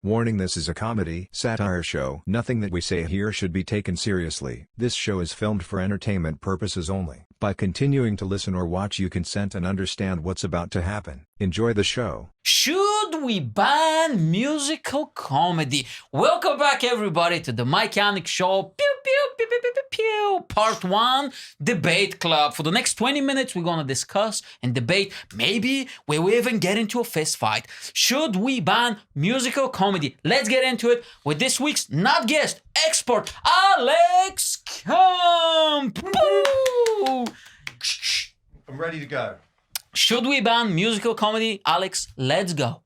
Warning: this is a comedy satire show. Nothing that we say here should be taken seriously. This show is filmed for entertainment purposes only. By continuing to listen or watch, you consent and understand what's about to happen. Enjoy the show. Should we ban musical comedy? Welcome back, everybody, to the Yanek Show. Pew, pew, pew, pew, pew, pew, pew. Part 1, Debate Club. For the next 20 minutes, we're going to discuss and debate. Maybe we will even get into a fist fight. Should we ban musical comedy? Let's get into it with this week's not guest, expert, Alex Camp. I'm ready to go. Should we ban musical comedy? Alex, let's go.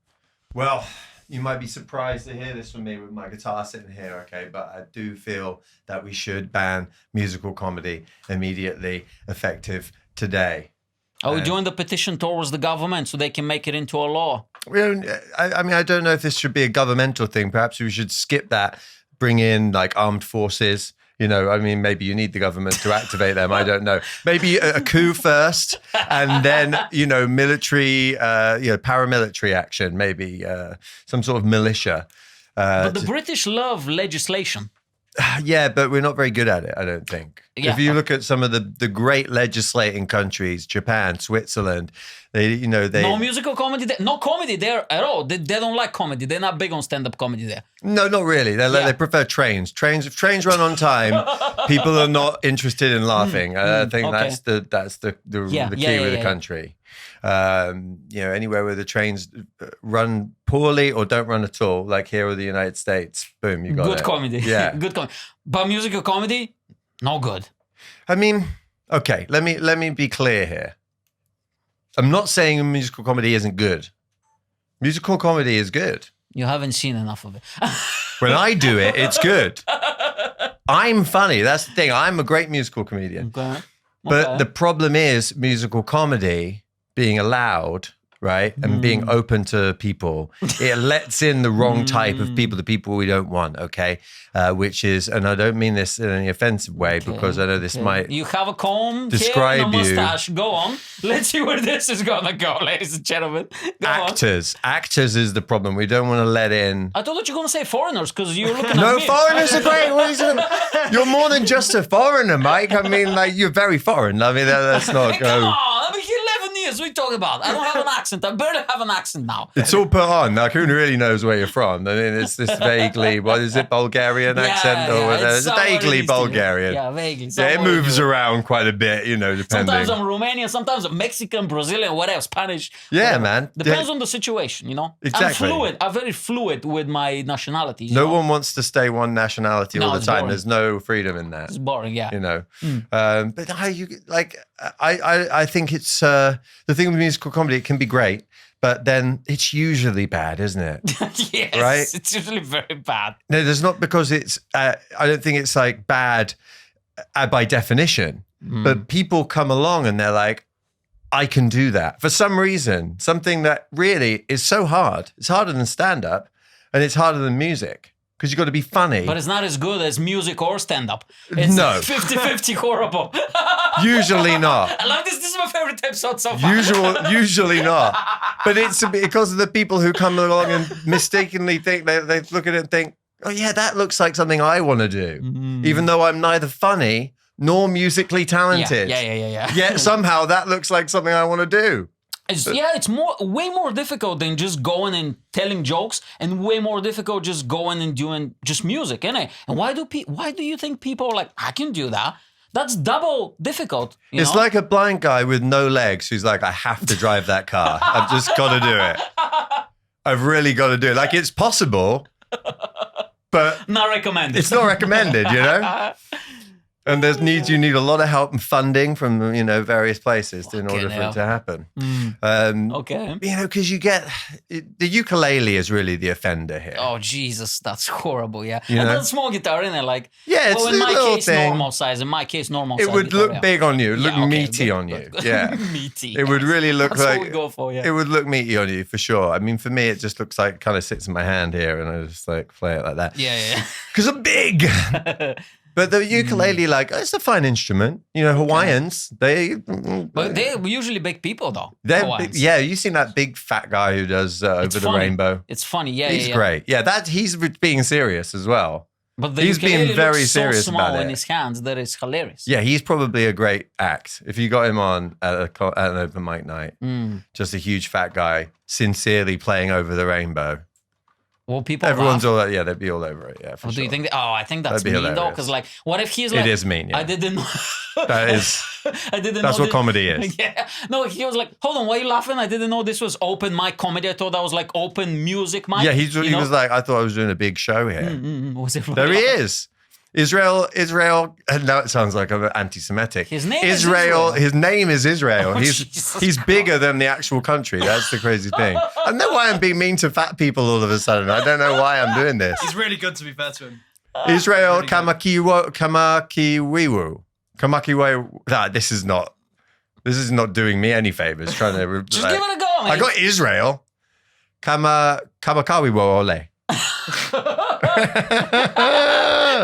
Well, you might be surprised to hear this from me with my guitar sitting here, okay? But I do feel that we should ban musical comedy immediately, effective today. Are we doing the petition towards the government so they can make it into a law? I don't know if this should be a governmental thing. Perhaps we should skip that, bring in like armed forces. You know, I mean, maybe you need the government to activate them. I don't know. Maybe a coup first, and then, military, paramilitary action. Maybe some sort of militia. But the British love legislation. Yeah, but we're not very good at it, I don't think. Yeah. If you look at some of the great legislating countries, Japan, Switzerland, they No musical comedy there. No comedy there at all. They don't like comedy. They're not big on stand-up comedy there. No, not really. They prefer trains. If trains run on time, people are not interested in laughing. I think okay. that's the key with the country. Anywhere where the trains run poorly or don't run at all, like here in the United States, boom, you got good it. comedy. Yeah, good comedy. But musical comedy, no good. I mean, okay, let me be clear here. I'm not saying musical comedy isn't good. Musical comedy is good. You haven't seen enough of it. When I do it, it's good. I'm funny. That's the thing. I'm a great musical comedian. Okay. But the problem is musical comedy being allowed, right? And being open to people. It lets in the wrong type of people, the people we don't want, okay? Which is, and I don't mean this in any offensive way, because I know this might You have a comb describe here and a you. mustache. Go on. Let's see where this is going to go, ladies and gentlemen. Go on. Actors is the problem. We don't want to let in. I thought that you were going to say foreigners because you're looking at No, me. foreigners are great. What is it? You're more than just a foreigner, Mike. I mean, like, you're very foreign. I mean, let's not Hey, go. come on. I've been here 11 years. What are you talking about? I don't have an accent. I barely have an accent now. It's all put on. Like, who really knows where you're from? I mean, it's this vaguely, what is it, Bulgarian accent? Or whatever. It's vaguely Bulgarian. Yeah, vaguely. Yeah, it moves around quite a bit, depending. Sometimes I'm Romanian, sometimes I'm Mexican, Brazilian, whatever, Spanish. Yeah, whatever. man. Depends on the situation, Exactly. I'm fluid. I'm very fluid with my nationality. No one wants to stay one nationality all the it's time. boring. There's no freedom in that. It's boring, yeah. But I think it's the thing with musical comedy. It can be great, but then it's usually bad, isn't it? Yes, right? It's usually very bad. No, there's not, because it's. I don't think it's like bad by definition. But people come along and they're like, I can do that for some reason. Something that really is so hard. It's harder than stand-up, and it's harder than music. Because you've got to be funny. But it's not as good as music or stand-up. It's No. 50-50 horrible. Usually not. I love this. This is my favorite episode so far. Usually not. But it's because of the people who come along and mistakenly think, they look at it and think, oh yeah, that looks like something I want to do. Even though I'm neither funny nor musically talented. Yeah. Yet somehow that looks like something I want to do. It's way more difficult than just going and telling jokes, and way more difficult just going and doing just music, isn't it? And why do you think people are like, I can do that? That's double difficult. It's like a blind guy with no legs who's like, I have to drive that car. I've just got to do it. I've really got to do it. Like, it's possible, but not recommended. it's not recommended, And you need a lot of help and funding from various places in order for it to happen. Okay. Because you get the ukulele is really the offender here. Oh Jesus, that's horrible. Yeah, You and know? that small guitar in it, like It's in a my little case, thing. normal size. In my case, normal size. It would guitar, look big on you, look Yeah, okay, meaty good, on good, you. good. Yeah, Meaty. it would really look That's like what we go for. Yeah. it would look meaty on you for sure. I mean, for me, it just looks like kind of sits in my hand here, and I just like play it like that. Yeah. Because I'm big. But the ukulele, like, it's a fine instrument. You know, Hawaiians, But they're usually big people, though. they're Hawaiians. yeah. You seen that big fat guy who does Over the funny. Rainbow? It's funny. Yeah, He's yeah. great. Yeah, he's being serious as well. But the He's ukulele being very looks serious so small about in it. his hands that it's hilarious. Yeah, he's probably a great act. If you got him on at an open mic night, just a huge fat guy sincerely playing Over the Rainbow. Well, people Everyone's laugh. all they'd be all over it. Yeah, for Or sure. do you think? I think that's That'd be mean though, hilarious. because like, what if he's like? It is mean. Yeah. I didn't know. That is. I didn't. That's know what comedy is. Yeah. No, he was like, "Hold on, why are you laughing? I didn't know this was open mic comedy. I thought that was like open music mic." Yeah, he you know? was like, I thought I was doing a big show here. Was it There he really? is. Israel. And now it sounds like I'm anti-Semitic. His name is Israel. His name is Israel. Oh, he's Jesus bigger than the actual country. That's the crazy thing. I don't know why I'm being mean to fat people all of a sudden. I don't know why I'm doing this. He's really good, to be fair to him. Israel really good. Kamakiwiwu. Nah, this is not doing me any favors. Trying to Just give it a go, man. I got Israel. Kamakawiwo ole.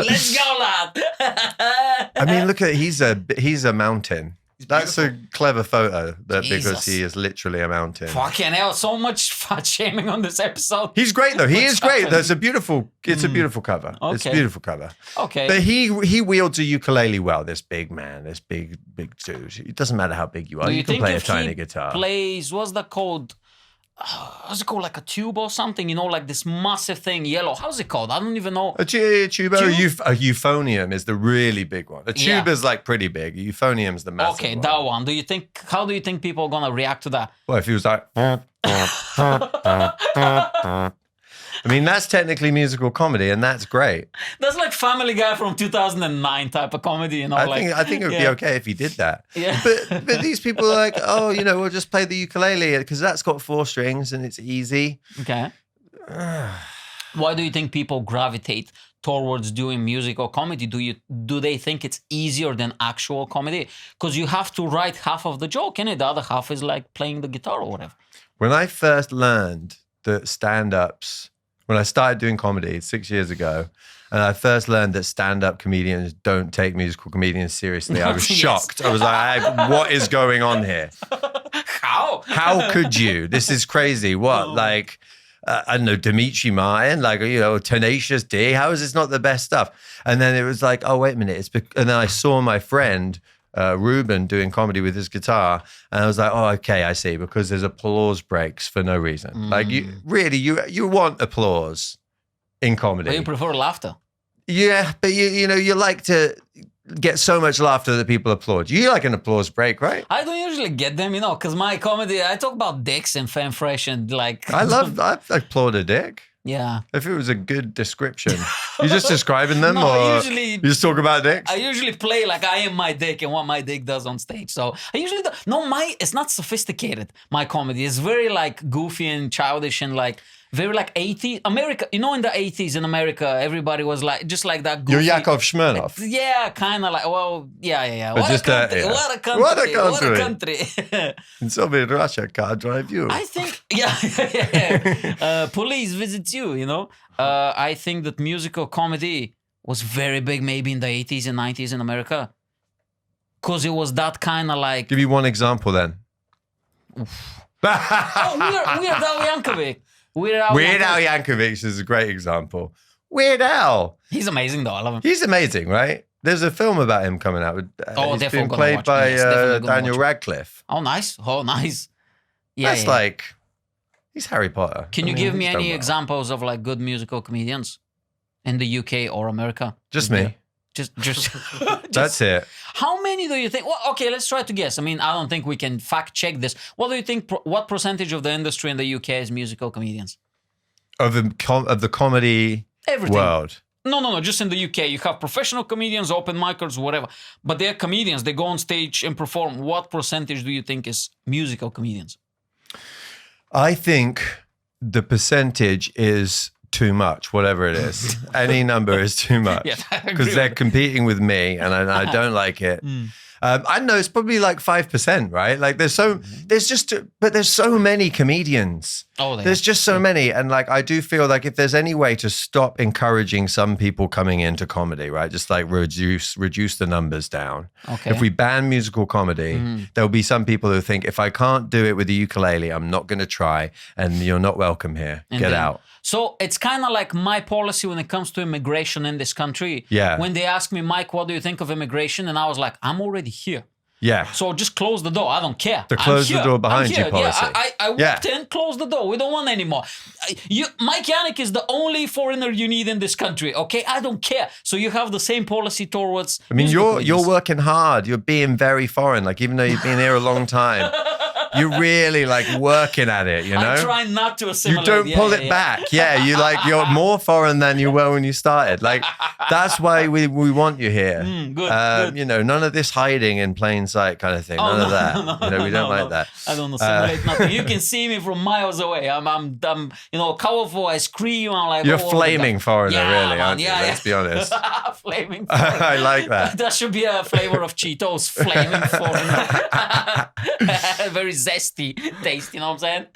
Let's go, lad. I mean, look at he's a mountain. That's a clever photo because Jesus. he is literally a mountain. Fucking hell! So much fat shaming on this episode. He's great though. He What's is great. happening? It's a beautiful cover. It's a Okay. beautiful cover. Okay. But he wields a ukulele well. This big man, this big dude. It doesn't matter how big you are. Do You can think play a if he tiny guitar. Plays what's that called? What's it called? Like a tube or something? You know, like this massive thing, yellow. How's it called? I don't even know. A tuba, a euphonium is the really big one. A Yeah. tuba is like pretty big. A euphonium is the massive Okay, one. that one. How do you think people are gonna react to that? Well, if he was like, I mean, that's technically musical comedy, and that's great. That's like Family Guy from 2009 type of comedy, you know? I think it would be okay if he did that. Yeah. But these people are like, oh, we'll just play the ukulele because that's got 4 strings and it's easy. Okay. Why do you think people gravitate towards doing music or comedy? Do they think it's easier than actual comedy? Because you have to write half of the joke, and the other half is like playing the guitar or whatever. When I first learned that stand-ups, when I started doing comedy 6 years ago, and I first learned that stand-up comedians don't take musical comedians seriously, I was Yes. shocked. I was like, what is going on here? How? How could you? This is crazy. What? Like, I don't know, Dimitri Martin, like, Tenacious D. How is this not the best stuff? And then it was like, oh, wait a minute. And then I saw my friend, Ruben, doing comedy with his guitar. And I was like, oh, okay, I see. Because there's applause breaks for no reason. Like, you want applause in comedy. But you prefer laughter. Yeah, but you like to get so much laughter that people applaud. You like an applause break, right? I don't usually get them, because my comedy, I talk about dicks and femme fresh and like... I applaud a dick. Yeah. If it was a good description. You're just describing them No, or usually- you just talk about dicks? I usually play like I am my dick and what my dick does on stage. So I usually don't. No, it's not sophisticated, my comedy. It's very like goofy and childish and like very like 80s. America, in the 80s in America, everybody was like, just like that You're goofy. Yakov Smirnoff. Yeah, kind of like, well, yeah. But What just a country, yeah. what a country, What a what a country. country. And Soviet Russia can't drive you. I think, yeah. Police visit you, I think that musical comedy was very big maybe in the 80s and 90s in America. Because it was that kind of like... Give you one example then. Weird Al Yankovic. Weird Al Yankovic is a great example. Weird Al. He's amazing though, I love him. He's amazing, right? There's a film about him coming out. With, he's definitely being gonna played watch it. by Yes, definitely gonna Daniel watch it. Radcliffe. Oh, nice. Yeah, That's like, he's Harry Potter. Can you I mean, give me he's done any well. examples of like good musical comedians in the UK or America? Just me. Just That's it. How many do you think? Well, okay, let's try to guess. I mean, I don't think we can fact check this. What do you think? What percentage of the industry in the UK is musical comedians? Of the comedy Everything. world. No. Just in the UK, you have professional comedians, open micers, whatever. But they're comedians. They go on stage and perform. What percentage do you think is musical comedians? I think the percentage is too much, whatever it is. Any number is too much. Yeah, I agree Because they're with competing with me and I don't like it. I know it's probably like 5%, right? Like there's so many comedians. Oh, there's just so many. And like, I do feel like if there's any way to stop encouraging some people coming into comedy, right? Just like reduce the numbers down. Okay. If we ban musical comedy, there'll be some people who think if I can't do it with the ukulele, I'm not going to try, and you're not welcome here. Get out. So it's kind of like my policy when it comes to immigration in this country. Yeah. When they ask me, Mike, what do you think of immigration? And I was like, I'm already here. Yeah. So just close the door. I don't care. The close the door behind you policy. Yeah, I walked in, close the door. We don't want any more. Mike Yanek is the only foreigner you need in this country, okay? I don't care. So you have the same policy towards... I mean, you're working hard. You're being very foreign. Like, even though you've been here a long time, you're really like working at it, you know? I try not to assimilate. You don't pull it back. Yeah, you're more foreign than you were when you started. Like, that's why we want you here. Good. You know, none of this hiding in plain sight kind of thing. None of that. We don't like that. I don't assimilate nothing. You can see me from miles away. I'm colorful. I scream. I'm like, you're flaming foreigner, really, aren't you? Yeah, Let's be honest. Flaming foreigner. I like that. That should be a flavor of Cheetos. Flaming foreigner. Very zesty taste, you know what I'm saying?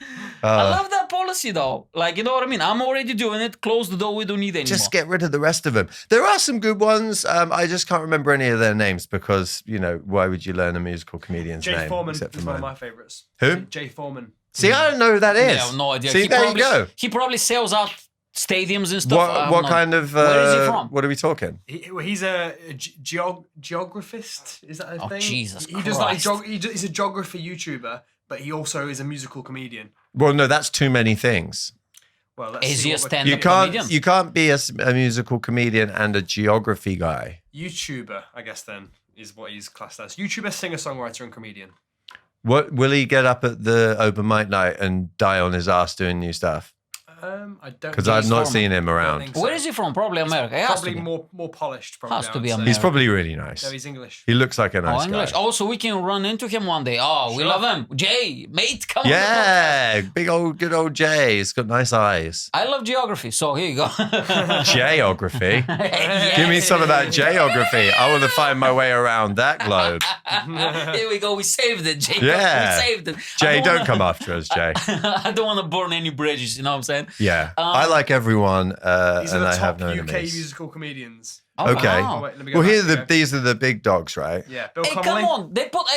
I love that policy though. Like, you know what I mean? I'm already doing it. Close the door. We don't need any Just more. get rid of the rest of them. There are some good ones. I just can't remember any of their names because, you know, why would you learn a musical comedian's name? Jay Foreman except for is one of mine? my favourites. Who? Jay Foreman. See, I don't know who that is. Yeah, no idea. See, there you go. He probably sells out stadiums and stuff. What kind of... Where is he from? What are we talking? He's a geographist. Is that a thing? Jesus he does like Christ. he's a geography YouTuber, but he also is a musical comedian. Well, no, that's too many things. Well, let's Is see he a what stand-up comedian? You can't be a musical comedian and a geography guy. YouTuber, I guess then, is what he's classed as. YouTuber, singer-songwriter, and comedian. What will he get up at the open mic night and die on his ass doing new stuff? I don't. Because think I've he's not from- seen him I don't around. think so. Where is he from? Probably America. He has Probably to be. more polished. Probably, Has to I be would say. America. He's probably really nice. No, he's English. He looks like a nice English. guy. Oh, so we can run into him one day. Oh, we Sure. love him. Jay, mate, come on. Yeah, good old Jay. He's got nice eyes. I love geography, so here you go. Geography. Yeah. Give me some of that geography. I want to find my way around that globe. Here we go. We saved it, Jay. Yeah. We saved it. Jay, don't come after us, Jay. I don't want to burn any bridges, you know what I'm saying? Yeah, I like everyone, These and are I the have top no UK enemies. musical comedians. Oh, Okay. wow. Oh, wait, let me go Well, back. these are the big dogs, right? Yeah, Bill Hey, Connolly. come on.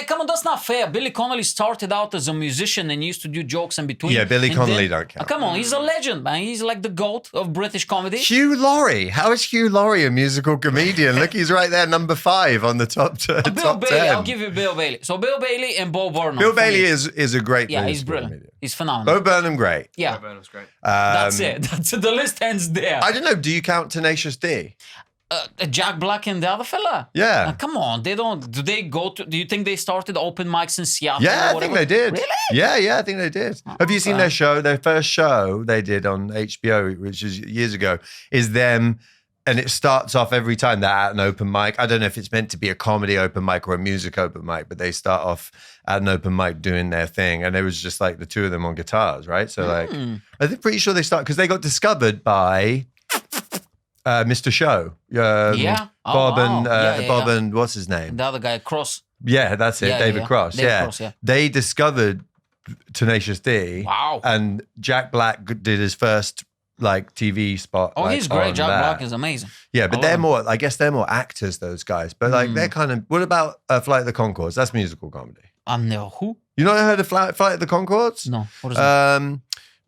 Come on, that's not fair. Billy Connolly started out as a musician and used to do jokes in between. Yeah, Billy And Connolly don't count. Come on, he's a legend, man. He's like the GOAT of British comedy. Hugh Laurie. How is Hugh Laurie a musical comedian? Look, he's right there, number 5 on the top Bill top Bailey, 10. I'll give you Bill Bailey. So Bill Bailey and Bo Burnham. Bill for Bailey me. is a great Yeah, he's musical brilliant. comedian. He's phenomenal. Bo Burnham, great. Yeah, Burnham's great. that's it. The list ends there. I don't know. Do you count Tenacious D? Jack Black and the other fella. Yeah. Come on, they don't. Do they go to? Do you think they started open mics in Seattle? Yeah, or I think whatever? they did. Really? Yeah, I think they did. Have you seen their show? Their first show they did on HBO, which is years ago, is them. And it starts off every time they're at an open mic. I don't know if it's meant to be a comedy open mic or a music open mic, but they start off at an open mic doing their thing. And it was just like the two of them on guitars, right? So like, I think pretty sure they start, because they got discovered by Mr. Show. Yeah. Oh, Bob wow. and Yeah, Bob yeah. and what's his name? The other guy, Cross. Yeah, that's it. Yeah, David yeah. Cross. David Yeah. Cross, yeah. They discovered Tenacious D. Wow. And Jack Black did his first like TV spot. Oh, like, he's great. on Jack that. Black is amazing. Yeah, but I they're love him. more, I guess they're more actors, those guys. But like they're kind of, what about Flight of the Conchords? That's musical comedy. No, who? You not heard of Flight of the Conchords? No. What is that?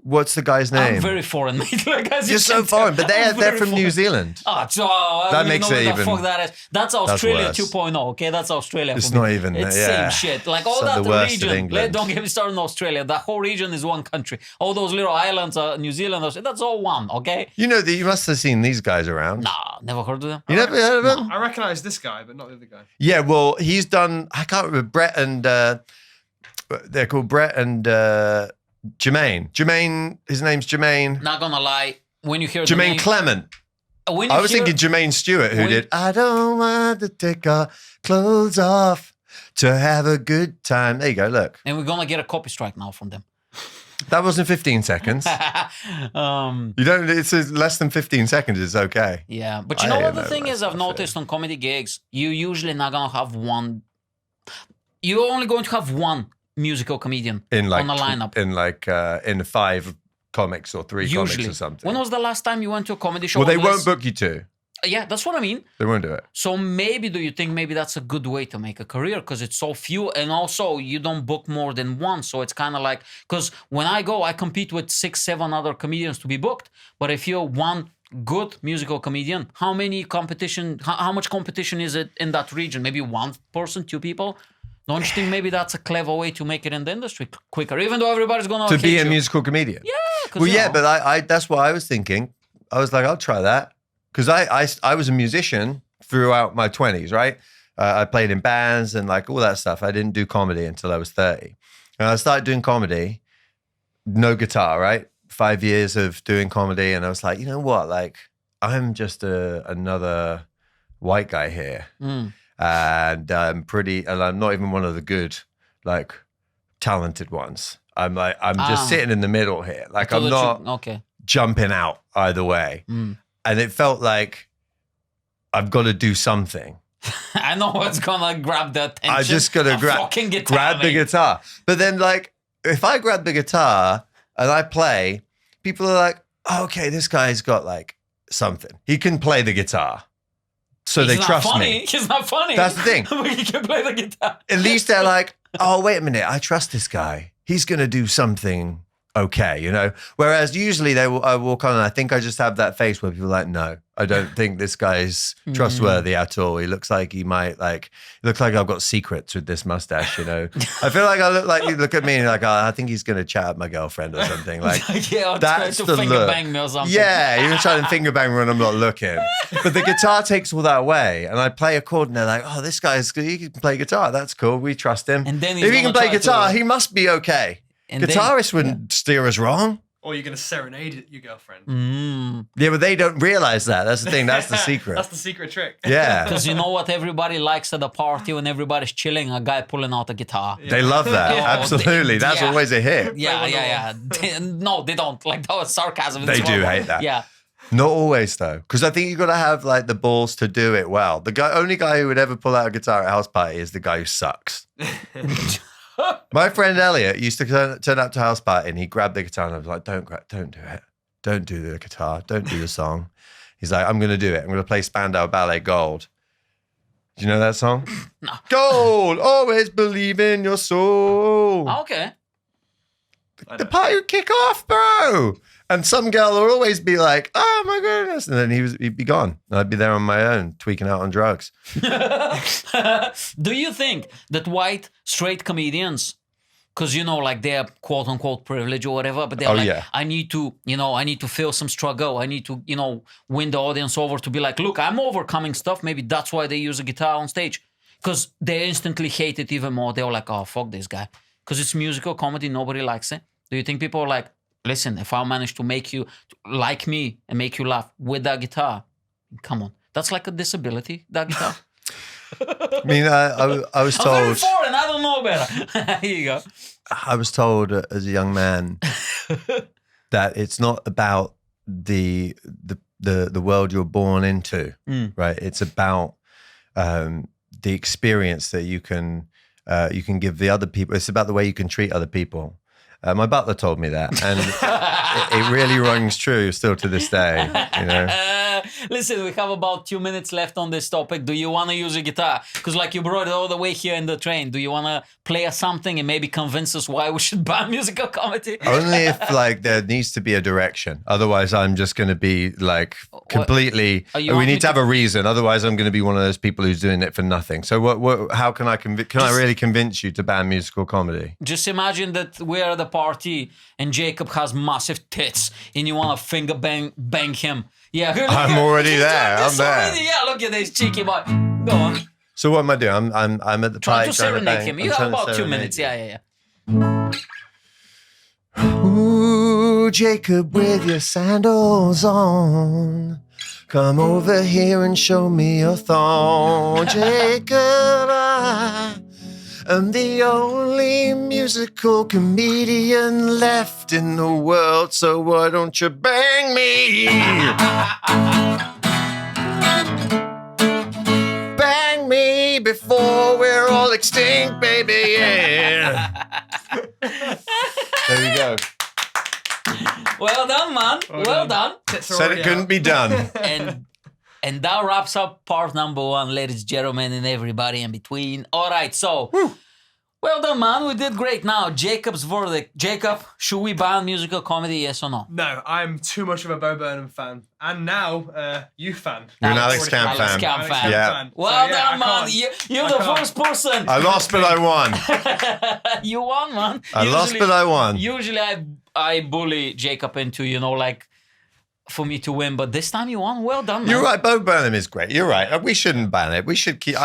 What's the guy's name? I'm very foreign, mate. Like, as you You're so can tell, foreign, but they're I'm very from New foreign. Zealand. Oh, so I That don't makes even know it what the even- fuck that is. That's Australia worse. 2.0, okay? That's Australia. It's for me. not even- It's yeah. same shit. Like all It's like that the worst of region. England. Don't get me started on Australia. That whole region is one country. All those little islands, New Zealand, Australia, that's all one, okay? You know that you must have seen these guys around. Nah, never heard of them. You never heard of them? I recognise this guy, but not the other guy. Yeah, well, he's done, I can't remember, Brett and, they're called Brett and Jermaine. Jermaine, his name's Jermaine. Not gonna lie, when you hear the Jermaine name, Clement. when you I was hear- thinking Jermaine Stewart, who When- did I don't want to take our clothes off to have a good time. There you go, look. and we're gonna get a copy strike now from them. That wasn't 15 seconds. You don't, it's less than 15 seconds, it's okay. Yeah, but you I know what don't the know, thing that's is? I've not fair. noticed on comedy gigs, you usually not gonna have one you're only going to have one musical comedian in like on the lineup. in 5 comics or 3 Usually. comics or something. When was the last time you went to a comedy show? Well, they won't book you to. Yeah, that's what I mean. They won't do it. So maybe, do you think maybe that's a good way to make a career? Because it's so few, and also you don't book more than one. So it's kind of like, because when I go, I compete with 6, 7 other comedians to be booked. But if you're one good musical comedian, how much competition is it in that region? Maybe 1 person, 2 people? Don't you think maybe that's a clever way to make it in the industry quicker, even though everybody's going to be a musical comedian? Yeah. Well, yeah, but I that's what I was thinking. I was like, I'll try that. Because I was a musician throughout my 20s, right? I played in bands and like all that stuff. I didn't do comedy until I was 30. And I started doing comedy, no guitar, right? 5 years of doing comedy. And I was like, you know what? Like, I'm just another white guy here. And I'm not even one of the good, like, talented ones. I'm just sitting in the middle here. Like, I'm not jumping out either way. And it felt like I've got to do something. I know what's gonna grab the attention. I just gotta grab the guitar. But then, like, if I grab the guitar and I play, people are like, oh, okay, this guy's got like something. He can play the guitar. So they trust me. He's not funny. That's the thing. He can play the guitar. At least they're like, oh, wait a minute. I trust this guy. He's going to do something okay, you know? Whereas usually I walk on and I think I just have that face where people are like, no, I don't think this guy's trustworthy at all. He looks like I've got secrets with this mustache, you know? I feel like I look like, you look at me and like, oh, I think he's going to chat up my girlfriend or something. Like, yeah, that's to the finger look. bang me or something. Yeah, you're trying to finger bang me when I'm not looking. But the guitar takes all that away. And I play a chord and they're like, oh, this guy's, he can play guitar. That's cool. We trust him. And then if he can play guitar, he must be okay. And Guitarists wouldn't steer us wrong. Or you're going to serenade your girlfriend. Yeah, but they don't realize that. That's the thing. That's the secret. That's the secret trick. Yeah. Because you know what everybody likes at a party when everybody's chilling? A guy pulling out a guitar. They love that. Yeah. Absolutely. That's Yeah. always a hit. Yeah. No, they don't. Like, that was sarcasm. They do hate that. Yeah. Not always, though. Because I think you've got to have like the balls to do it well. The only guy who would ever pull out a guitar at a house party is the guy who sucks. My friend Elliot used to turn up to house party and he grabbed the guitar and I was like, don't do it. Don't do the guitar. Don't do the song. He's like, I'm going to do it. I'm going to play Spandau Ballet Gold. Do you know that song? No. Gold, always believe in your soul. Okay. The party would kick off, bro. And some girl will always be like, oh my goodness. And then he'd be gone. And I'd be there on my own, tweaking out on drugs. Do you think that white straight comedians, because, you know, like they're quote unquote privileged or whatever, but they're like, I need to feel some struggle. I need to, win the audience over to be like, look, I'm overcoming stuff. Maybe that's why they use a guitar on stage. Because they instantly hate it even more. They're like, oh, fuck this guy. Because it's musical comedy. Nobody likes it. Do you think people are like, listen, if I manage to make you like me and make you laugh with that guitar, come on. That's like a disability, that guitar. I mean, I was told... I'm very foreign, I don't know better. Here you go. I was told as a young man that it's not about the world you're born into, right? It's about the experience that you can give the other people. It's about the way you can treat other people. My butler told me that, and it really rings true still to this day. You know. Listen, we have about 2 minutes left on this topic. Do you want to use a guitar? Because like you brought it all the way here in the train. Do you want to play us something and maybe convince us why we should ban musical comedy? Only if like there needs to be a direction. Otherwise, I'm just going to be like completely. We need to have a reason. Otherwise, I'm going to be one of those people who's doing it for nothing. So what? How can I I really convince you to ban musical comedy? Just imagine that we're at a party and Jacob has massive tits and you want to finger bang him. Yeah, I'm already there. I'm there. Already, yeah, look at this cheeky boy. Go on. So what am I doing? I'm at the Trying party. to serenade him. You have about 2 minutes. Yeah. Ooh, Jacob, with your sandals on, come over here and show me your thong. Jacob, I am the only musical comedian left in the world, so why don't you bang me? Bang me before we're all extinct, baby. Yeah. There we go. Well done, man. Well done. Said it couldn't be done. And that wraps up part number 1, ladies and gentlemen, and everybody in between. All right, so well done, man. We did great. Now, Jacob's verdict. Jacob, should we ban musical comedy? Yes or no? No, I'm too much of a Bo Burnham fan, and now you fan. You're an Alex Camp Alex fan. Camp fan. Yeah. Well So, done, man. I You're the first person. I lost, but I won. You won, man. I lost, but I won. Usually, I bully Jacob into, like, for me to win, but this time you won. Well done, man. You're right. Bo Burnham is great. You're right. We shouldn't ban it. We should keep.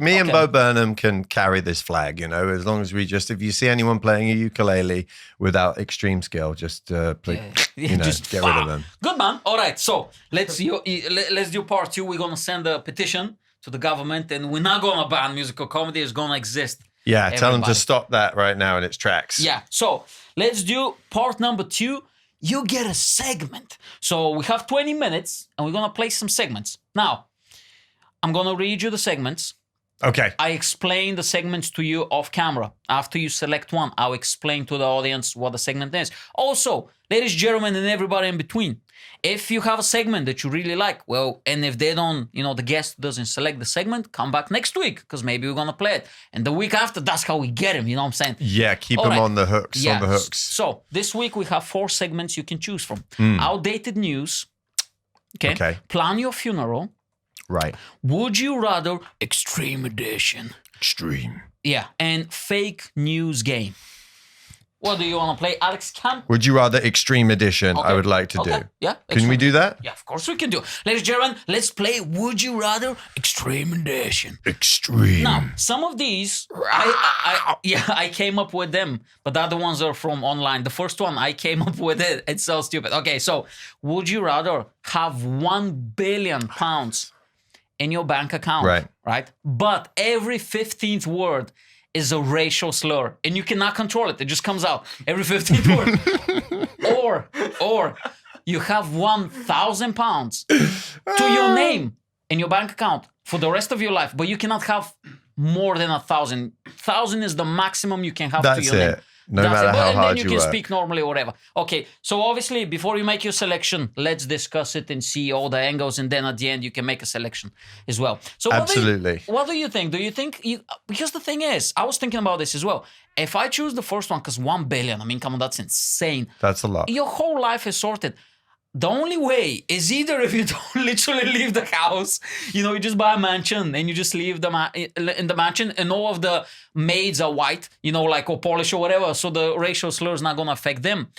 Me and Bo Burnham can carry this flag. As long as we if you see anyone playing a ukulele without extreme skill, just please, Just get rid of them. Good, man. All right, so let's do part 2. We're gonna send a petition to the government, and we're not gonna ban musical comedy. It's gonna exist. Yeah, tell them to Everybody. stop that right now in its tracks. Yeah. So let's do part number 2. You get a segment. So we have 20 minutes, and we're gonna play some segments. Now, I'm gonna read you the segments. Okay. I explain the segments to you off camera. After you select one, I'll explain to the audience what the segment is. Also, ladies and gentlemen, and everybody in between, if you have a segment that you really like, and if they don't, the guest doesn't select the segment, come back next week, because maybe we're going to play it. And the week after, that's how we get him, you know what I'm saying? Yeah, keep All them right. on the hooks. Yeah. On the hooks. So this week we have 4 segments you can choose from. Outdated news. Okay. Plan your funeral. Right. Would you rather extreme edition? Extreme. Yeah, and fake news game. What do you want to play, Alex Camp? Would you rather extreme edition? Okay. I would like to do. Yeah. Can we do that? Yeah, of course we can do. Ladies and gentlemen, let's play Would You Rather Extreme Edition. Extreme. Now, some of these, I came up with them, but the other ones are from online. The first one, I came up with it. It's so stupid. Okay, so would you rather have £1 billion in your bank account, right? But every 15th word is a racial slur, and you cannot control it. It just comes out every 15th word. Or you have £1,000 to your name in your bank account for the rest of your life, but you cannot have more than 1,000. 1,000 is the maximum you can have to your name. No matter how and hard then you can work. speak normally or whatever. Okay, so obviously before you make your selection, let's discuss it and see all the angles, and then at the end you can make a selection as well. So Absolutely. What do you think? Do you think because the thing is, I was thinking about this as well. If I choose the first one, because 1 billion, I mean, come on, that's insane. That's a lot. Your whole life is sorted. The only way is either if you don't literally leave the house, you just buy a mansion and you just leave in the mansion, and all of the maids are white, or Polish or whatever, so the racial slur is not going to affect them.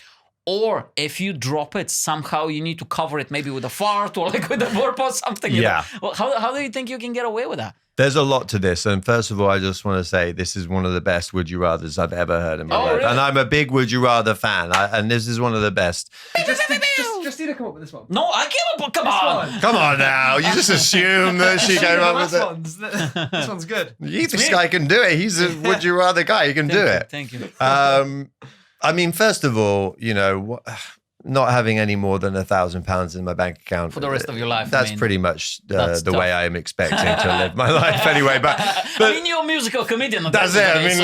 Or if you drop it, somehow you need to cover it maybe with a fart or with a burp or something. Yeah. Well, how do you think you can get away with that? There's a lot to this. And first of all, I just want to say this is one of the best Would You Rathers I've ever heard in my life. Really? And I'm a big Would You Rather fan. And this is one of the best. Just need to come up with this one. No, I came up. Come on. Come on now. You just assume that she came up with it. This one's good. This guy can do it. He's a Would You Rather guy. He can do it. Thank you. I mean, first of all, not having any more than £1,000 in my bank account For the rest of your life. That's pretty much that's the tough. way I am expecting to live my life anyway. But I mean, you're a musical comedian. that's it. I mean,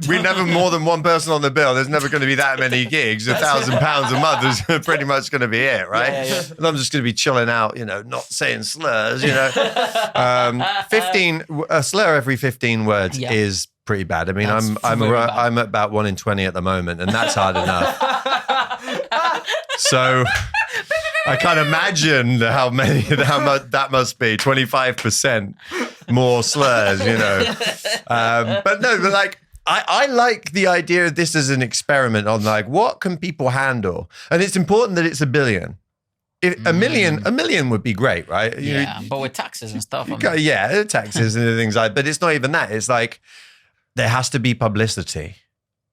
we never more than one person on the bill. There's never going to be that many gigs. £1,000 a month is pretty much going to be it, right? Yeah. And I'm just going to be chilling out, not saying slurs. 15 a slur every 15 words is pretty bad. I mean, That's I'm very bad. at about 1 in 20 at the moment, and that's hard enough. So I can't imagine how much that must be. 25% more slurs, But no, but like I like the idea of this as an experiment on what can people handle, and it's important that it's $1 billion. If a million would be great, right? Yeah, but with taxes and stuff. Taxes and things like. But it's not even that. It's like there has to be publicity.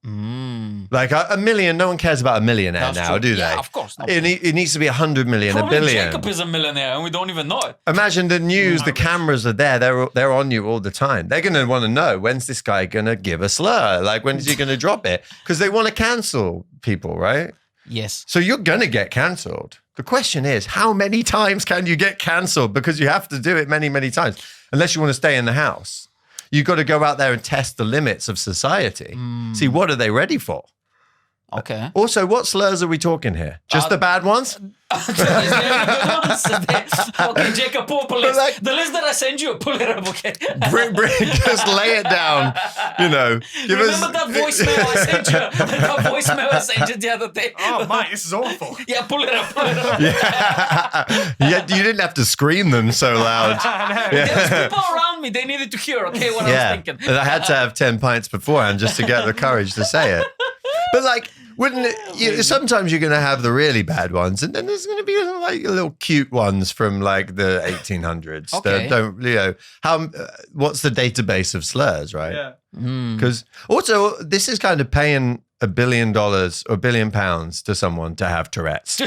Like $1 million, no one cares about a millionaire That's now, true. do they? Yeah, of course. No. It needs to be 100 million, Probably $1 billion. Jacob is a millionaire and we don't even know it. Imagine the news, the cameras are there, they're on you all the time. They're going to want to know, when's this guy going to give a slur? Like, when is he going to drop it? Because they want to cancel people, right? Yes. So you're going to get cancelled. The question is, how many times can you get cancelled? Because you have to do it many, many times, unless you want to stay in the house. you got to go out there and test the limits of society. See, what are they ready for? Okay. Also, what slurs are we talking here? Just the bad ones? Okay, Jacob, pull up a list. Like, the list that I send you, pull it up, okay? just lay it down. You know, give Remember that voicemail I sent you? That voicemail I sent you the other day? Oh, Mike, this is awful. Yeah, pull it up. Yeah, you didn't have to scream them so loud. There was people around me. They needed to hear, okay, what I was thinking. And I had to have 10 pints beforehand just to get the courage to say it. But like, wouldn't it? Sometimes you're going to have the really bad ones, and then there's going to be like little cute ones from like the 1800s. Okay. That don't what's the database of slurs, right? Yeah. Because also this is kind of paying $1 billion or £1 billion to someone to have Tourette's.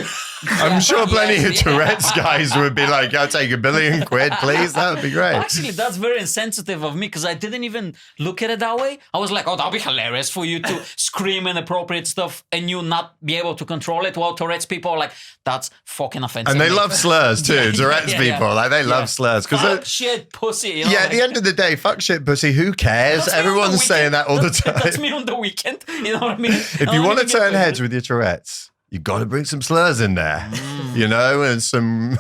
I'm sure plenty of Tourette's guys would be like, I'll take £1 billion, please. That would be great. Actually, that's very insensitive of me because I didn't even look at it that way. I was like, oh, that'll be hilarious for you to scream inappropriate stuff and you not be able to control it. While Tourette's people are like, that's fucking offensive. And they love slurs too, Tourette's people. Like they love slurs. Fuck shit, pussy. You know, at the end of the day, fuck shit, pussy, who cares? Everyone's saying that all the time. That's me on the weekend. You know what I mean? If you want to turn heads with your Tourette's, you got to bring some slurs in there, you know, and some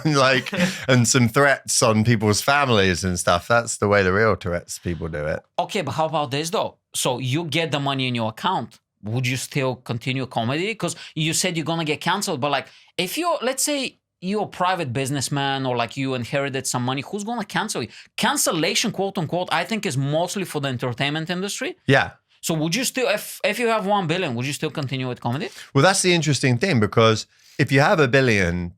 threats on people's families and stuff. That's the way the real Tourette's people do it. Okay, but how about this though? So you get the money in your account. Would you still continue comedy? Because you said you're going to get canceled. But like, if let's say you're a private businessman or like you inherited some money, who's going to cancel you? Cancellation, quote unquote, I think is mostly for the entertainment industry. Yeah. So would you still, if you have 1 billion, would you still continue with comedy? Well, that's the interesting thing, because if you have £1 billion,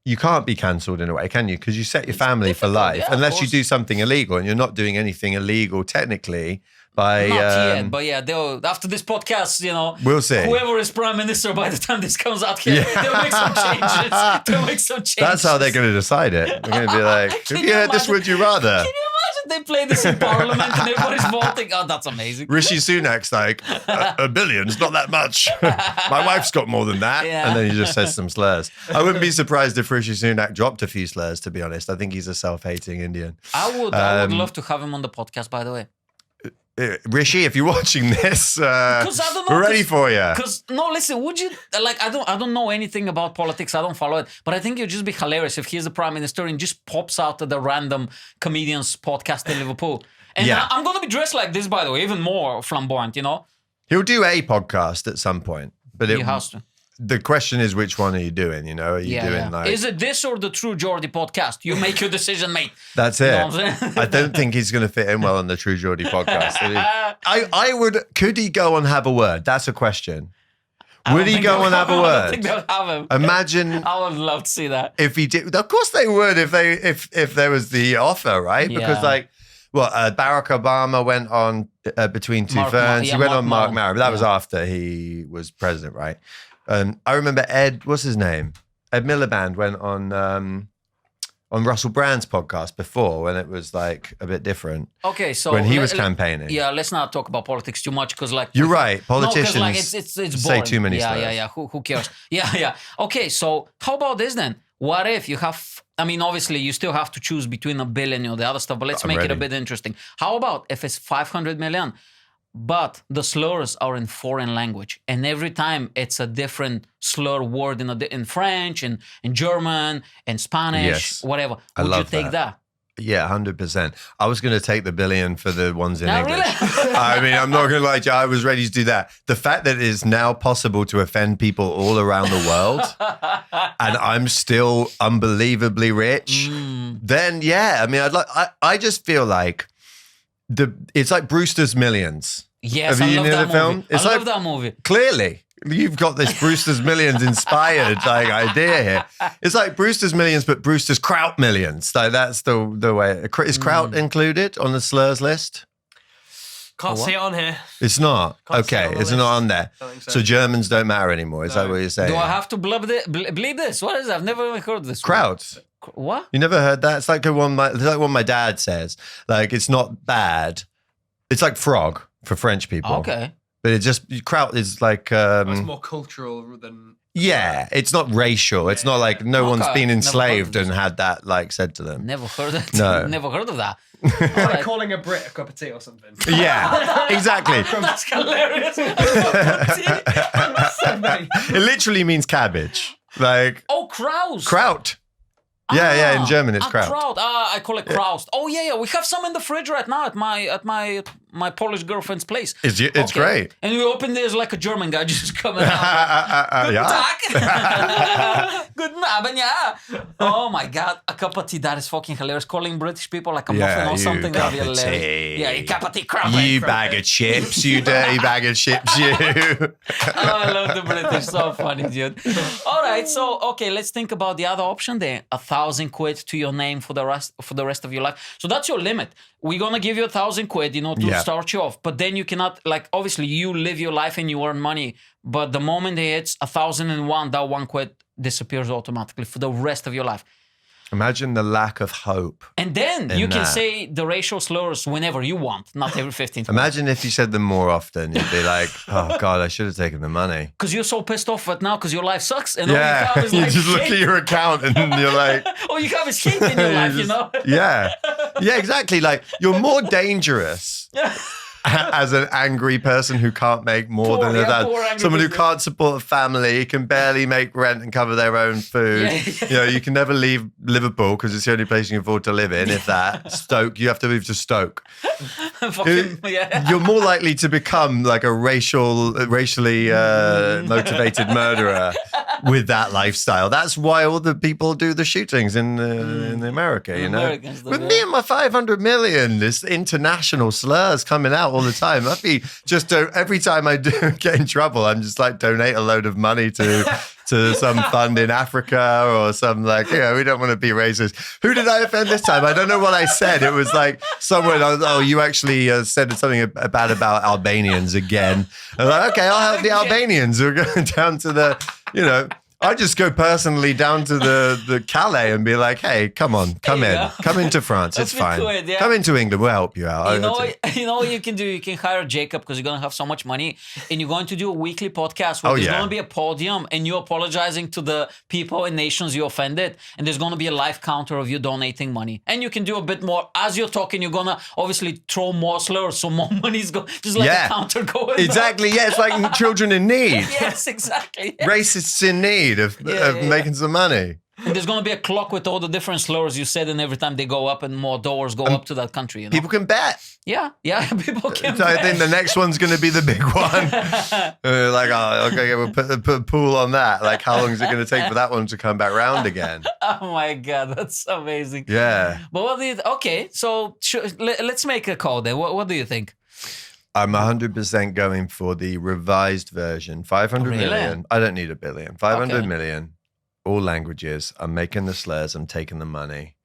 you can't be cancelled in a way, can you? Because you set your family for life, unless you do something illegal, and you're not doing anything illegal technically. Not yet, but yeah, after this podcast, you know, we'll see. Whoever is prime minister by the time this comes out here, they'll make some changes. That's how they're going to decide it. They're going to be like, if you heard this, would you rather? Can you imagine they play this in Parliament and everybody's voting? Oh, that's amazing. Rishi Sunak's like, $1 billion's not that much. My wife's got more than that. Yeah. And then he just says some slurs. I wouldn't be surprised if Rishi Sunak dropped a few slurs, to be honest. I think he's a self-hating Indian. I would love to have him on the podcast, by the way. Rishi, if you're watching this, we're ready for you. Because listen, would you like? I don't know anything about politics. I don't follow it, but I think it'd just be hilarious if he's the prime minister and just pops out at the random comedians podcast in Liverpool. And I'm gonna be dressed like this, by the way, even more flamboyant. You know, he'll do a podcast at some point, but he has to. The question is, which one are you doing? You know, are you doing like? Is it this or the True Geordie podcast? You make your decision, mate. That's it. You know what I'm saying? I don't think he's going to fit in well on the True Geordie podcast. I would. Could he go and have a word? That's a question. Would he go and have a word? I don't think they'll have him. Imagine. I would love to see that. If he did, of course they would. If there was the offer, right? Because Barack Obama went on Between Two Ferns. He went on Mark Maron, but that was after he was president, right? I remember what's his name? Ed Miliband went on Russell Brand's podcast before, when it was like a bit different. Okay, so when he was campaigning. Yeah, let's not talk about politics too much, because like you're right, politicians it's boring. say too many stuff. Yeah. Who cares? Yeah. Okay, so how about this then? What if you have? I mean, obviously you still have to choose between $1 billion or the other stuff, but let's make it a bit interesting. How about if it's 500 million? But the slurs are in foreign language, and every time it's a different slur word in French, in German, in Spanish, whatever. Would you take that? Yeah, 100%. I was going to take the $1 billion for the ones in English. Really? I mean, I'm not going to lie to you. I was ready to do that. The fact that it is now possible to offend people all around the world, and I'm still unbelievably rich, then I mean, I just feel like it's like Brewster's Millions. Yes, Have you I love that film? movie. It's I love that movie. Clearly, you've got this Brewster's Millions inspired like idea here. It's like Brewster's Millions, but Brewster's Kraut Millions. Like that's the way. Is Kraut included on the slurs list? Can't see it on here. It's not. Can't see it Okay, on the it's list. not on there. Don't think So Germans don't matter anymore. Is that what you're saying? Do I have to bleep this? What is that? I've never even heard this. Kraut. What? You never heard that? It's like what my dad says. Like it's not bad. It's like frog for French people. Okay. But it just kraut is like It's more cultural than. Yeah, it's not racial. It's not like no one's been never enslaved heard of and had that like said to them. Never heard of No. Never heard of that. It's like calling a Brit a cup of tea or something. Yeah, exactly. That's hilarious. It literally means cabbage. Like Oh, Kraus. kraut. Yeah, in German it's kraut. Kraut. I call it Kraust. Oh yeah. We have some in the fridge right now at my Polish girlfriend's place. It's great. And we open there's like a German guy just coming out. Guten Yeah. Tag. Guten Abend, yeah. Oh my God, a cup of tea. That is fucking hilarious. Calling British people like a muffin or you something. That'd be cup of hilarious. tea. Yeah, you cup of tea. Crap. You bag of chips, you dirty bag of chips, you. Oh, I love the British. So funny, dude. All right, so okay, let's think about the other option then. 1,000 quid to your name for the rest of your life. So that's your limit. We're gonna give you 1,000 quid, to start you off. But then you cannot, like, obviously you live your life and you earn money. But the moment it hits 1,001, that 1 quid disappears automatically for the rest of your life. Imagine the lack of hope. And then you can that. say the racial slurs whenever you want, not every 15th. Imagine if you said them more often. You'd be like, oh God, I should have taken the money. Because you're so pissed off right now because your life sucks. And all Yeah, you have is you like just look hate. at your account and you're like, All you have is hate in your life, Yeah, exactly. Like you're more dangerous as an angry person who can't make more Poor than that. angry Someone who person. can't support a family, can barely make rent and cover their own food. Yeah. You can never leave Liverpool because it's the only place you can afford to live in. If that Stoke, you have to move to Stoke. Fucking, yeah. You're more likely to become like a racially motivated murderer with that lifestyle. That's why all the people do the shootings in America. Americans do, With yeah. me and my 500 million, this international slurs coming out all the time. I'd be just every time I do get in trouble, I'm just like donate a load of money to some fund in Africa or some like, we don't want to be racist. Who did I offend this time? I don't know what I said. It was like someone, you actually said something bad about Albanians again. I'm like, okay, I'll help the Albanians. We're going down to the, I just go personally down to the Calais and be like, hey, come in. Come into France. It's fine. Good, yeah. Come into England. We'll help you out. You know what you can do? You can hire Jacob because you're going to have so much money and you're going to do a weekly podcast where there's going to be a podium and you're apologizing to the people and nations you offended and there's going to be a live counter of you donating money. And you can do a bit more. As you're talking, you're going to obviously throw more slurs so more money's going, just like a counter going. Exactly. Yeah, it's like children in need. Yes, exactly. Racists in need of making some money. And there's going to be a clock with all the different slurs you said, and every time they go up, and more doors go up to that country. People can bet. Yeah, people can. So I think the next one's going to be the big one. Like, we'll put a pool on that. Like, how long is it going to take for that one to come back round again? Oh my God, that's amazing. Yeah. But what do you? Okay, so let's make a call then. What do you think? I'm 100% going for the revised version. 500 million. I don't need a billion. 500 million. All languages. I'm making the slurs. I'm taking the money.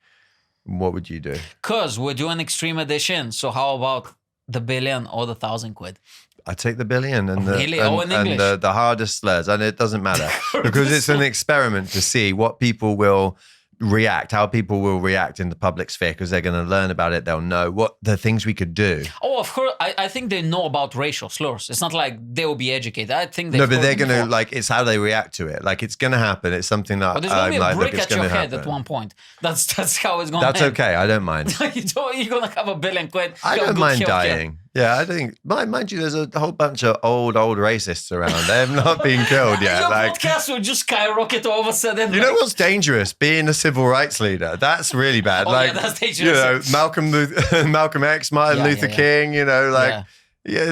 What would you do? Because we're doing extreme edition. So how about the billion or the 1,000 quid? I take the billion and Really? and, In and English? the hardest slurs. And it doesn't matter because it's an experiment to see what people will react, how people will react in the public sphere because they're going to learn about it. They'll know what the things we could do. Oh, of course. I think they know about racial slurs. It's not like they will be educated. I think No, but they're going to, like, it's how they react to it. Like, it's going to happen. It's something that But there's going to be a like, brick look, at your head happen. at one point. That's how it's going to That's end. okay. I don't mind. You're going to have a billion quid. I don't mind dying. Yeah, I think, mind you, there's a whole bunch of old racists around. They have not been killed yet. Your Like, podcast will just skyrocket all of a sudden. you know what's dangerous? Being a civil rights leader. That's really bad. Oh, like, yeah, that's dangerous. Malcolm X, Martin Luther King, Yeah,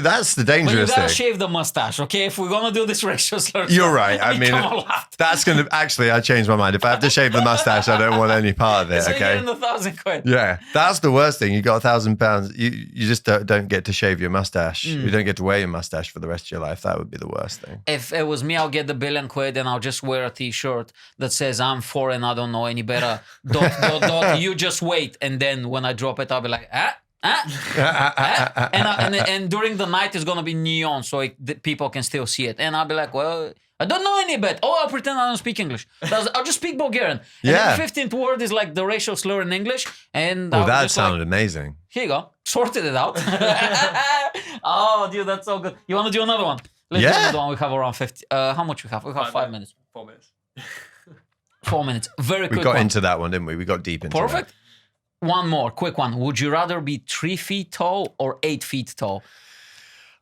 that's the But you dangerous gotta thing. shave the mustache, okay? If we're gonna do this racial slur, You're right. I mean, come on, laugh. that's going to actually, I changed my mind. If I have to shave the mustache, I don't want any part of it. So you're Okay. getting the 1,000 quid. Yeah, that's the worst thing. You got £1,000. You just don't get to shave your mustache. You don't get to wear your mustache for the rest of your life. That would be the worst thing. If it was me, I'll get the billion quid and I'll just wear a t-shirt that says I'm foreign, I don't know any better. ... You just wait. And then when I drop it, I'll be like, and during the night it's gonna be neon so the people can still see it. And I'll be like, well, I don't know any better. Oh, I'll pretend I don't speak English. I'll just speak Bulgarian. And Yeah. then the 15th word is like the racial slur in English. And Oh, I'll that just sounded amazing. here you go. Sorted it out. Oh, dude, that's so good. You want to do another one? Let's do Yeah. another one. We have around 50. How much we have? We have 5 minutes. 4 minutes. 4 minutes. Very quick We got one. into that one, didn't we? We got deep into Perfect. One more, quick one. Would you rather be 3 feet tall or 8 feet tall?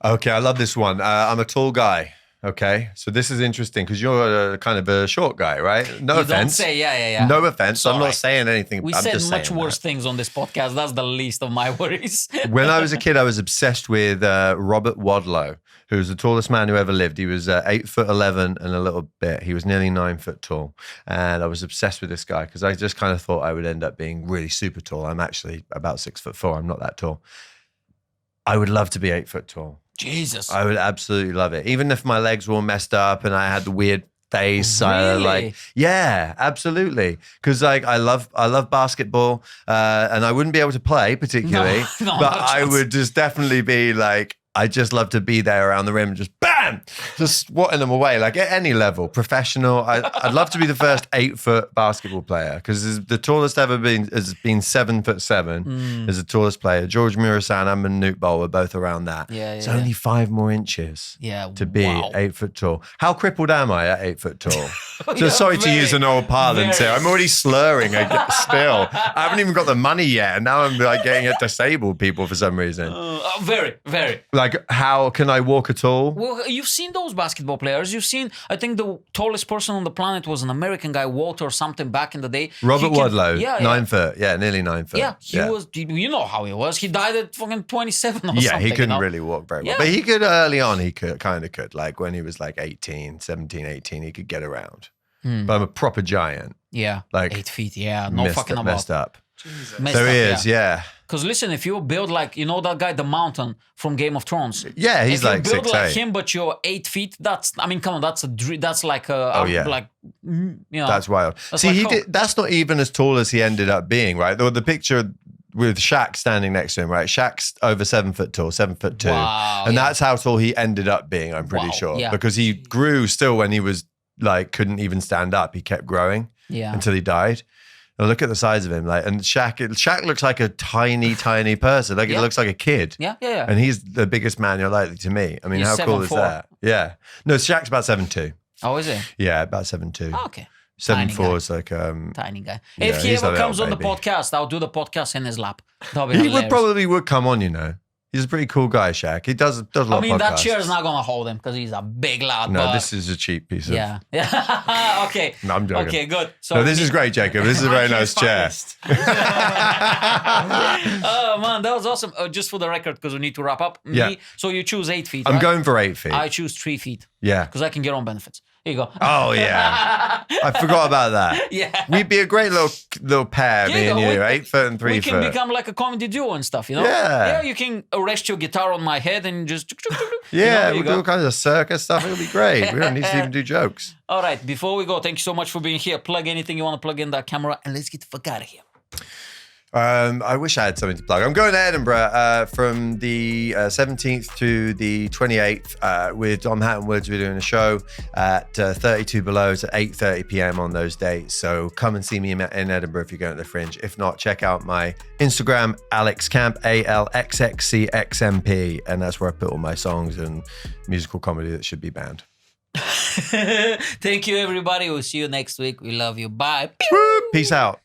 that. Okay, I love this one. I'm a tall guy. Okay, so this is interesting because you're a kind of a short guy, right? No You offense. don't say, yeah. No offense. I'm Sorry. not saying anything. We I'm said just much saying worse that. things on this podcast. That's the least of my worries. When I was a kid, I was obsessed with Robert Wadlow, who was the tallest man who ever lived. He was 8'11" and a little bit. He was nearly 9 foot tall. And I was obsessed with this guy because I just kind of thought I would end up being really super tall. I'm actually about 6'4". I'm not that tall. I would love to be 8 foot tall. Jesus. I would absolutely love it. Even if my legs were all messed up and I had the weird face. Really? Yeah, absolutely. Because I love basketball and I wouldn't be able to play particularly, No, but no I chance. would just definitely be like, I just love to be there around the rim and just bam, just swatting them away, like at any level, professional. I'd love to be the first 8 foot basketball player because the tallest ever has been 7'7" as the tallest player. George Murasan and Manute Bol were both around that. Yeah, It's yeah. only 5 more inches Yeah, to be wow. 8 foot tall. How crippled am I at 8 foot tall? Yeah, Just sorry to use an old parlance very. here. I'm already slurring still. I haven't even got the money yet, and now I'm like getting at disabled people for some reason. Very, very. Like, how can I walk at all? Well, you've seen those basketball players. You've seen, I think the tallest person on the planet was an American guy, Walter or something back in the day. Robert He can- Wadlow, Yeah, 9 foot. Yeah, nearly 9 foot. Yeah, he was, you know how he was. He died at fucking 27 or Yeah, something. he couldn't you know? really walk very well. Yeah. But he could early on, he could kind of could. Like when he was like 17, 18, he could get around. But I'm a proper giant. Yeah, Like, 8 feet. Yeah, no fucking about. messed up. Messed So up, he is, yeah. Because listen, if you build like, you know that guy, the Mountain from Game of Thrones. Yeah, he's if like you build 6'8". like him, but you're 8 feet. That's, I mean, come on, that's like a, yeah. like, you know. That's wild. That's See, like cool. that's not even as tall as he ended up being, right? The picture with Shaq standing next to him, right? Shaq's over 7 foot tall, 7'2". Wow, and yeah. that's how tall he ended up being, I'm pretty Wow, sure. yeah. Because he grew still when he was like, couldn't even stand up. He kept growing Yeah. until he died. And look at the size of him. Like, and Shaq looks like a tiny, tiny person. Like, Yeah. he looks like a kid. Yeah. And he's the biggest man you're likely to meet. I mean, He's how cool is 7'4". that? Yeah. No, Shaq's about 7'2". Oh, is it? Yeah, about 7'2". Oh, okay. Tiny 7'4" guy. is like Tiny guy. Yeah, If he he's a ever little comes on the baby. podcast, I'll do the podcast in his lap. That'll be he hilarious. would come on, you know. He's a pretty cool guy, Shaq. He does a lot I of mean, podcasts. that chair is not gonna hold him because he's a big lad. No, but this is a cheap piece of... yeah. Yeah. Okay. No, I'm joking. Okay, good. So No, this is great, Jacob. This is a very nice chair. Oh man, that was awesome. Just for the record, because we need to wrap up. Yeah. So you choose 8 feet. I'm right? going for 8 feet. I choose 3 feet Yeah. because I can get on benefits. Here you go. Oh, yeah. I forgot about that. Yeah. We'd be a great little pair, Yeah, me and we- you. 8 foot and 3 We foot. can become like a comedy duo and stuff, you know? Yeah. Yeah, you can rest your guitar on my head and just... Yeah, you we'll know, do all kinds of circus stuff. It'll be great. We don't need to even do jokes. All right, before we go, thank you so much for being here. Plug anything you want to plug in that camera and let's get the fuck out of here. I wish I had something to plug. I'm going to Edinburgh from the 17th to the 28th with Dom Hatton Woods. We're doing a show at 32 Below. It's at 8:30 p.m. on those dates. So come and see me in Edinburgh if you're going to the Fringe. If not, check out my Instagram, Alex Camp, ALXXCXMP. And that's where I put all my songs and musical comedy that should be banned. Thank you, everybody. We'll see you next week. We love you. Bye. Woo! Peace out.